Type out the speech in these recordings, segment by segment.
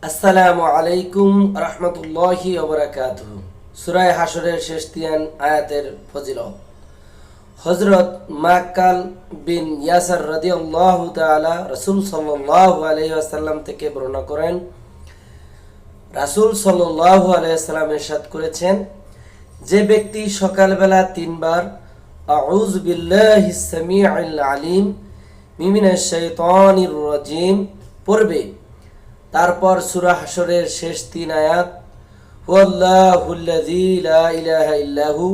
আসসালামু আলাইকুম রহমতুল্লাহি ওয়া বারাকাতুহু। সূরা হাশরের শেষ তিন আয়াতের ফজিলত। হযরত মাকাল বিন ইয়াসার রাদিয়াল্লাহু তাআলা রাসূল সাল্লাল্লাহু আলাইহি ওয়াসাল্লাম থেকে বর্ণনা করেন, রাসূল সাল্লাল্লাহু আলাইহি ওয়াসাল্লাম ইরশাদ করেছেন, যে ব্যক্তি সকালবেলা তিনবার আউযু বিল্লাহিস সামিউল আলিম মিনাশ শাইতানির রাজিম পড়বে, তারপর সূরা হাশরের শেষ তিন আয়াত হুয়াল্লাহুল্লাযী লা ইলাহা ইল্লাহু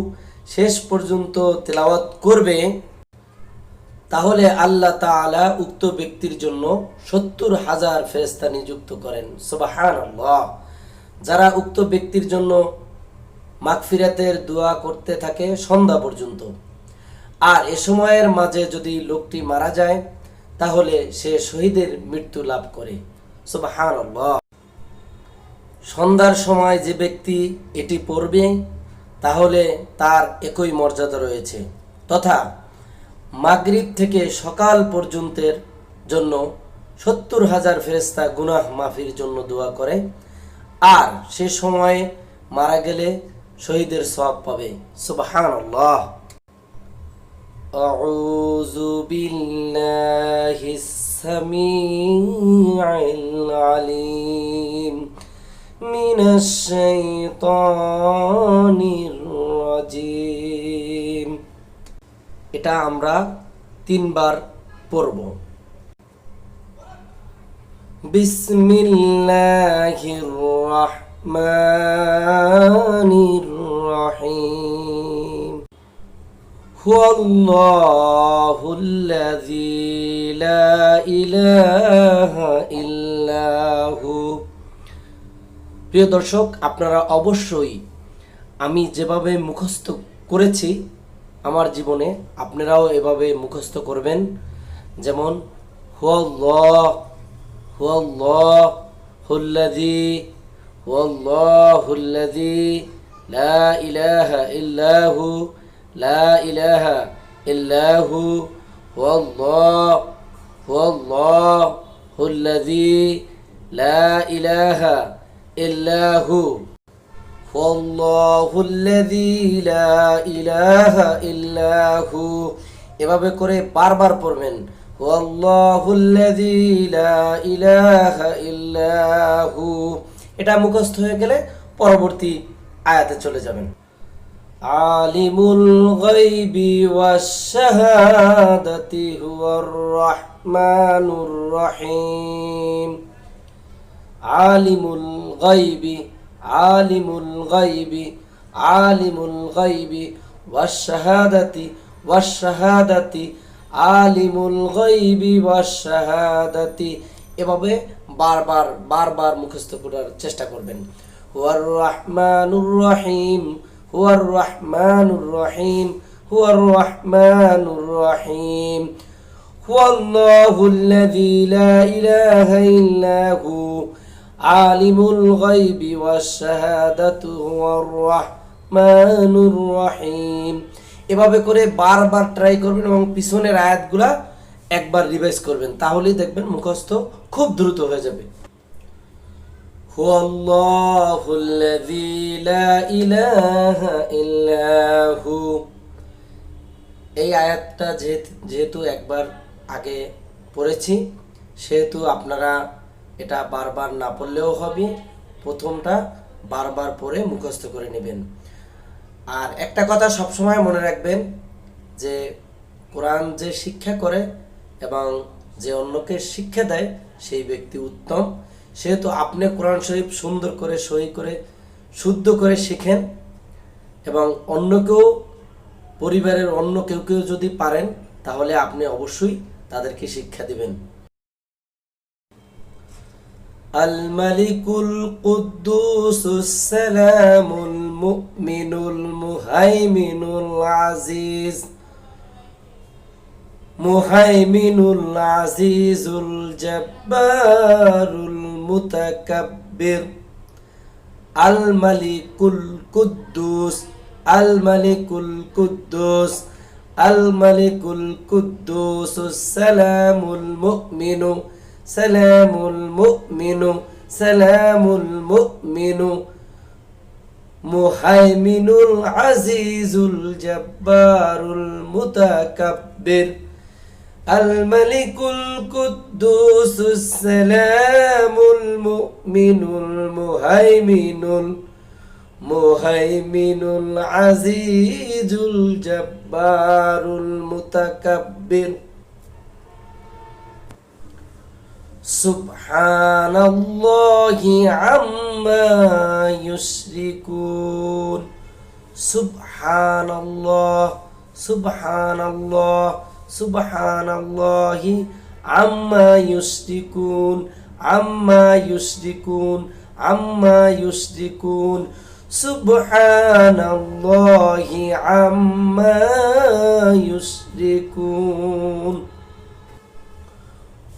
শেষ পর্যন্ত তেলাওয়াত করবে, তাহলে আল্লাহ তাআলা উক্ত ব্যক্তির জন্য ৭০,০০০ ফেরেশতা নিযুক্ত করেন। সুবহানাল্লাহ। যারা উক্ত ব্যক্তির জন্য মাগফিরাতের দোয়া করতে থাকে সন্ধ্যা পর্যন্ত। আর এ সময়ের মাঝে যদি লোকটি মারা যায় তাহলে সে শহীদের মৃত্যু লাভ করে। সুবহানাল্লাহ। সন্ধ্যার সময় যে ব্যক্তি এটি পড়বে তাহলে তার একই মর্যাদা রয়েছে, তথা মাগরিব থেকে সকাল পর্যন্তের জন্য ৭০,০০০ ফেরেশতা গুনাহ মাফির জন্য দোয়া করে, আর সে সময়ে মারা গেলে শহীদের সওয়াব পাবে। সুবহানাল্লাহ। আউযু বিল্লাহিস সামিউল আলিম মিনাশ শাইতানির রাজিম। এটা আমরা তিনবার পড়ব। বিসমিল্লাহির রাহমানির রাহিম। হুয়াল্লাহুল্লাযী লা ইলাহা ইল্লাহু। প্রিয় দর্শক, আপনারা অবশ্যই আমি যেভাবে মুখস্থ করেছি আমার জীবনে আপনারাও এভাবে মুখস্থ করবেন। যেমন হুয়াল্লাহুল্লাযী লা ইলাহা ইল্লাহু লা ইলাহা ইল্লাহু হুয়াল্লাহুল্লাযী লা ইলাহা ইল্লাহু হুয়াল্লাহুল্লাযী লা ইলাহা ইল্লাহু। এভাবে করে বারবার পড়বেন। হুয়াল্লাহুল্লাযী লা ইলাহা ইল্লাহু। এটা মুখস্থ হয়ে গেলে পরবর্তী আয়াতে চলে যাবেন। আলিমুল গায়বি ওয়াশ শাহাদাতি হুয়ার রাহমানুর রহিম। আলিমুল গায়বি আলিমুল গায়বি আলিমুল গায়বি ওয়াশ শাহাদাতি আলিমুল গায়বি ওয়াশ শাহাদাতি। এভাবে বারবার মুখস্থ করার চেষ্টা করবেন। হুয়ার রাহমানুর রহিম হুয়ার রাহমানুর রহিম হুয়ার রাহমানুর রহিম। হুয়াল্লাহুল্লাযী লা ইলাহা ইল্লাহু আলিমুল গায়বি ওয়াশ শাহাদাতু হুয়ার রাহমানুর রহিম। এভাবে করে বারবার ট্রাই করবেন এবং পিছনের আয়াতগুলা একবার রিভাইজ করবেন, তাহলেই দেখবেন মুখস্থ খুব দ্রুত হয়ে যাবে। হুয়াল্লাহুল্লাযী লা ইলাহা ইল্লাহু। এই আয়াতটা যেহেতু একবার আগে পড়েছি সেহেতু আপনারা এটা বারবার না পড়লেও হবে, প্রথমটা বারবার পড়ে মুখস্থ করে নেবেন। আর একটা কথা সবসময় মনে রাখবেন যে কোরআন যে শিক্ষা করে এবং যে অন্যকে শিক্ষা দেয় সেই ব্যক্তি উত্তম। সেহেতু আপনি কোরআন শরীফ সুন্দর করে সহি করে শুদ্ধ করে শিখেন এবং অন্যকেও, পরিবারের অন্য কেউ যদি পারেন তাহলে আপনি অবশ্যই তাদেরকে শিক্ষা দিবেন। আল মালিকুল কুদ্দুসুস সালামুল মুমিনুল মুহাইমিনুল আজিজ মুহাইমিনুল আজিজুল জব্বারুল মুতাকাব্বির। আল মালিকুল কুদ্দুস আল মালিকুল কুদ্দুস আল মালিকুল কুদ্দুসুস সালামুল মুমিনু সালামুল মুমিনু সালামুল মুমিনু মুহাইমিনুল আজিজুল জব্বারুল মুতাকাব্বির আল মালিকুল কুদ্দুসুস সালামুল মুমিনুল মুহাইমিনুল আজিজুল জব্বারুল মুতাকাব্বির সুবহানাল্লাহি আম্মা ইউশরিকুন সুবহানাল্লাহি আম্মা ইউশরিকুন সুবহানাল্লাহি আম্মা ইউশরিকুন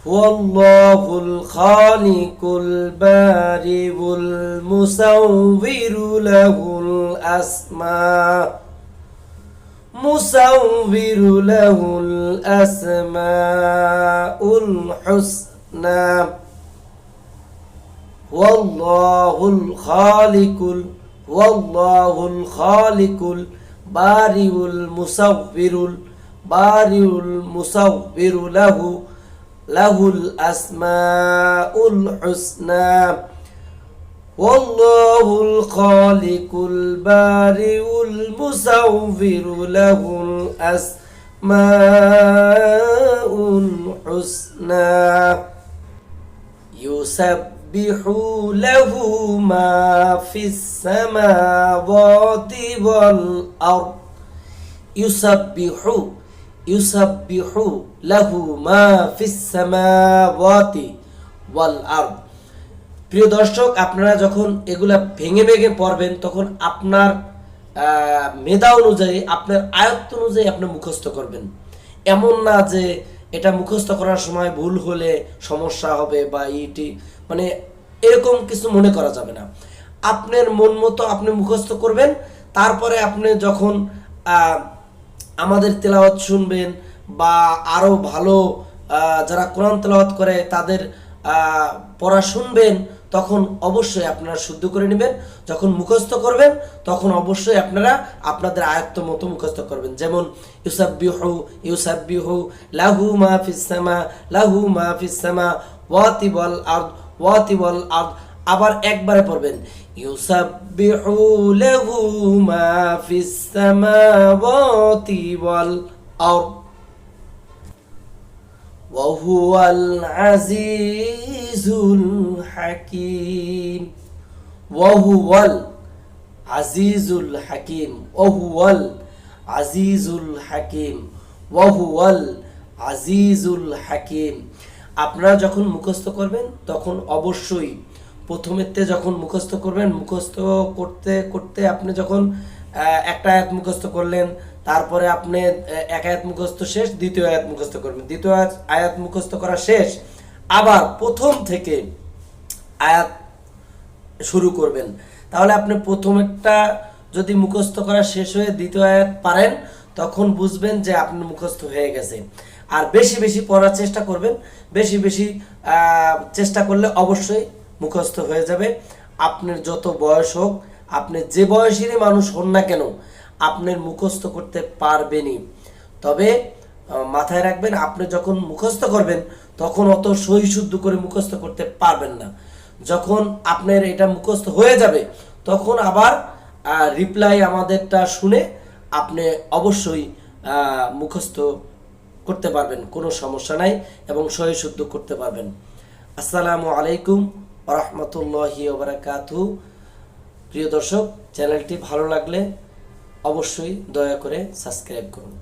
হুয়াল্লাহুল খালিকুল বারিউল মুসাউবিরু লাহুল আসমাউল হুসনা হুয়াল্লাহুল খালিকুল বারিউল মুসাউবিরু লাহুল আসমাউল হুসনা ওয়াল্লাহুল খালিকুল বারিউল মুসাউবিরু লাহুল আসমাউল হুসনা ইউসাব্বিহু লাহু মা ফিস সামাওয়াতি ওয়াল আরদ ইউসাব্বিহু লাহু মা ফিস সামাওয়াতি ওয়াল আরদ। প্রিয় দর্শক, আপনারা যখন এগুলা ভেঙে ভেঙে পড়বেন তখন আপনার মেধা অনুযায়ী, আপনার আয়ত্ত অনুযায়ী আপনি মুখস্থ করবেন। এমন না যে এটা মুখস্থ করার সময় ভুল হলে সমস্যা হবে বা এটি মানে এরকম কিছু মনে করা যাবে না। আপনার মন মতো আপনি মুখস্থ করবেন। তারপরে আপনি যখন আমাদের তেলাওয়াত শুনবেন বা আরও ভালো যারা কোরআন তেলাওয়াত করে তাদের পড়া শুনবেন, তখন অবশ্যই আপনারা শুদ্ধ করে নেবেন। যখন মুখস্থ করবেন তখন অবশ্যই আপনারা আপনাদের আয়ত্ত মতো মুখস্থ করবেন। যেমন ইউসাব্বিহু লাহু মা ফিস সামাওয়াতি ওয়াল আরদ। আবার একবারে পড়বেন ইউসাব্বিহু লাহু মা ফিস সামাওয়াতি ওয়াল আরদ ওয়া হুয়াল আজিজুল হাকীম। ওয়া হুয়াল আজিজুল হাকীম। ওয়া হুয়াল আজিজুল হাকীম। ওয়া হুয়াল আজিজুল হাকীম। আপনারা যখন মুখস্থ করবেন তখন অবশ্যই প্রথমেতে যখন মুখস্থ করবেন, মুখস্থ করতে করতে আপনি যখন একটা আয়াত মুখস্থ করলেন, তারপরে আপনি এক আয়াত মুখস্থ শেষ, দ্বিতীয় আয়াত মুখস্থ করবেন, দ্বিতীয় আয়াত মুখস্থ করা শেষ, আবার প্রথম থেকে আয়াত শুরু করবেন। তাহলে আপনি প্রথমেরটা যদি মুখস্থ করা শেষ হয়ে দ্বিতীয় আয়াত পারেন তখন বুঝবেন যে আপনি মুখস্থ হয়ে গেছে। আর বেশি বেশি পড়ার চেষ্টা করবেন। বেশি বেশি চেষ্টা করলে অবশ্যই মুখস্থ হয়ে যাবে। আপনার যত বয়স হোক, আপনি যে বয়সেরই মানুষ হন না কেন, আপনার মুখস্থ করতে পারবেনই। তবে মাথায় রাখবেন, আপনি যখন মুখস্থ করবেন তখন অত সহি শুদ্ধ করে মুখস্থ করতে পারবেন না। যখন আপনার এটা মুখস্থ হয়ে যাবে তখন আবার রিপ্লাই আমাদেরটা শুনে আপনি অবশ্যই মুখস্থ করতে পারবেন, কোনো সমস্যা নাই, এবং সহি শুদ্ধ করতে পারবেন। আসসালামু আলাইকুম ওয়া রাহমাতুল্লাহি ওয়া বারাকাতুহু। প্রিয় দর্শক, চ্যানেলটি ভালো লাগলে অবশ্যই দয়া করে সাবস্ক্রাইব করুন।